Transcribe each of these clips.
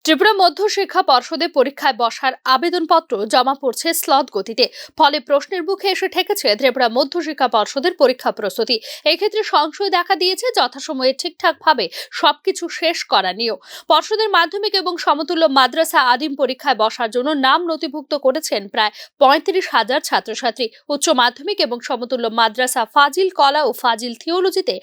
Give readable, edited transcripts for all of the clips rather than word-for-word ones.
ত্রিপুরা মধ্যশিক্ষা পর্ষদে পরীক্ষায় বসার আবেদনপত্র জমা পড়ছে স্লথ গতিতে। ফলে প্রশ্নের মুখে এসে ঠেকেছে ত্রিপুরা মধ্যশিক্ষা পর্ষদের পরীক্ষা প্রস্তুতি। এক্ষেত্রে সংশয় দেখা দিয়েছে যথাসময়ে ঠিকঠাকভাবে সবকিছু শেষ করা নিয়েও। পর্ষদের মাধ্যমিক এবং সমতুল্য মাদ্রাসা আদিম পরীক্ষায় বসার জন্য নাম নথিভুক্ত করেছেন প্রায় 35,000 ছাত্রছাত্রী। উচ্চ মাধ্যমিক এবং সমতুল্য মাদ্রাসা ফাজিল কলা ও ফাজিল থিওলজিতে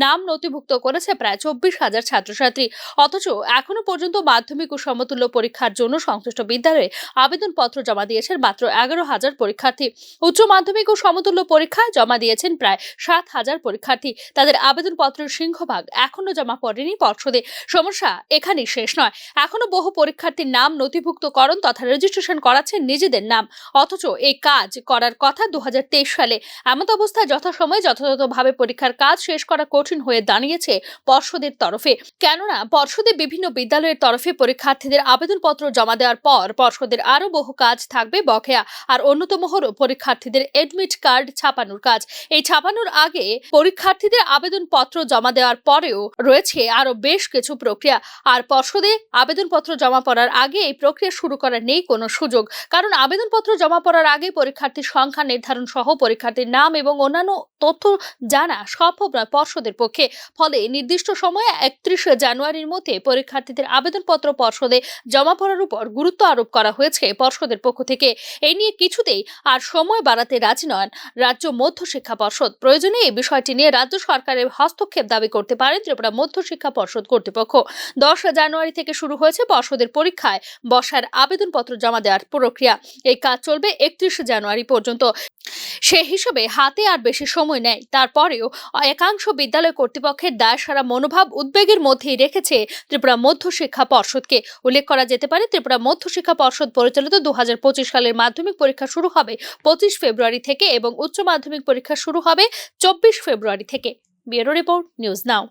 নাম নথিভুক্ত করেছে প্রায় 24,000 ছাত্রছাত্রী। অথচ এখনো পর্যন্ত মাধ্যমিক ও সমতুল্য পরীক্ষার জন্য সংশ্লিষ্ট বিদ্যালয়ে আবেদনপত্র জমা দিয়েছেন মাত্র 11,000 পরীক্ষার্থী। উচ্চ মাধ্যমিক ও সমতুল্য পরীক্ষায় জমা দিয়েছেন প্রায় 7,000 পরীক্ষার্থী। তাদের আবেদনপত্রের সিংহভাগ এখনো জমা পড়েনি পর্ষদে। সমস্যা এখানেই শেষ নয়, এখনো বহু পরীক্ষার্থীর নাম নথিভুক্তকরণ তথা রেজিস্ট্রেশন করাচ্ছেন নিজেদের নাম, অথচ এই কাজ করার কথা 2023 সালে। এমন অবস্থায় যথাসময়ে যথাযথভাবে পরীক্ষার কাজ শেষ করা কঠিন হয়ে দাঁড়িয়েছে পর্ষদের তরফে। কেননা পর্ষদে বিভিন্ন বিদ্যালয়ের তরফে পরীক্ষার্থীদের আবেদনপত্র জমা দেওয়ার পর পর্ষদের আরো বহু কাজ থাকবে বকেয়া। আর অন্যতম হলো পরীক্ষার্থীদের এডমিট কার্ড ছাপানোর কাজ। এই ছাপানোর আগে পরীক্ষার্থীদের আবেদনপত্র জমা দেওয়ার পরেও রয়েছে আরো বেশ কিছু প্রক্রিয়া। আর পর্ষদে আবেদনপত্র জমা পড়ার আগে এই প্রক্রিয়া শুরু করার নেই কোনো সুযোগ, কারণ আবেদনপত্র জমা পড়ার আগে পরীক্ষার্থীর সংখ্যা নির্ধারণ সহ পরীক্ষার্থীর নাম এবং অন্যান্য তথ্য জানা সম্ভব নয় পর্ষদের পক্ষে। ফলে নির্দিষ্ট সময়ে 31 জানুয়ারির মধ্যে পরীক্ষার্থীদের আবেদনপত্র পর্ষদে জমা পড়ার উপর গুরুত্ব আরোপ করা হয়েছে পর্ষদের পক্ষ থেকে। এই নিয়ে কিছুতেই আর সময় বাড়াতে রাজি নন রাজ্য মধ্যশিক্ষা পর্ষদ। প্রয়োজনে এই বিষয়টি নিয়ে রাজ্য সরকারের হস্তক্ষেপ দাবি করতে পারেন ত্রিপুরা মধ্যশিক্ষা পর্ষদ কর্তৃপক্ষ। 10 জানুয়ারি থেকে শুরু হয়েছে পর্ষদের পরীক্ষায় বসার আবেদনপত্র জমা দেওয়ার প্রক্রিয়া। এই কাজ চলবে 31 জানুয়ারি পর্যন্ত। সে হিসেবে হাতে আর বেশি সময় নেই। তারপরেও একাংশ বিদ্যালয় কর্তৃপক্ষের দায়সারা মনোভাব উদ্বেগের মধ্যেই রেখেছে ত্রিপুরা মধ্যশিক্ষা পর্ষদকে। উল্লেখ করা যেতে পারে, ত্রিপুরা মধ্যশিক্ষা পর্ষদ পরিচালিত 2025 সালের মাধ্যমিক পরীক্ষা শুরু হবে 25 ফেব্রুয়ারি থেকে এবং উচ্চ মাধ্যমিক পরীক্ষা শুরু হবে 24 ফেব্রুয়ারি থেকে। Bureau report, news now.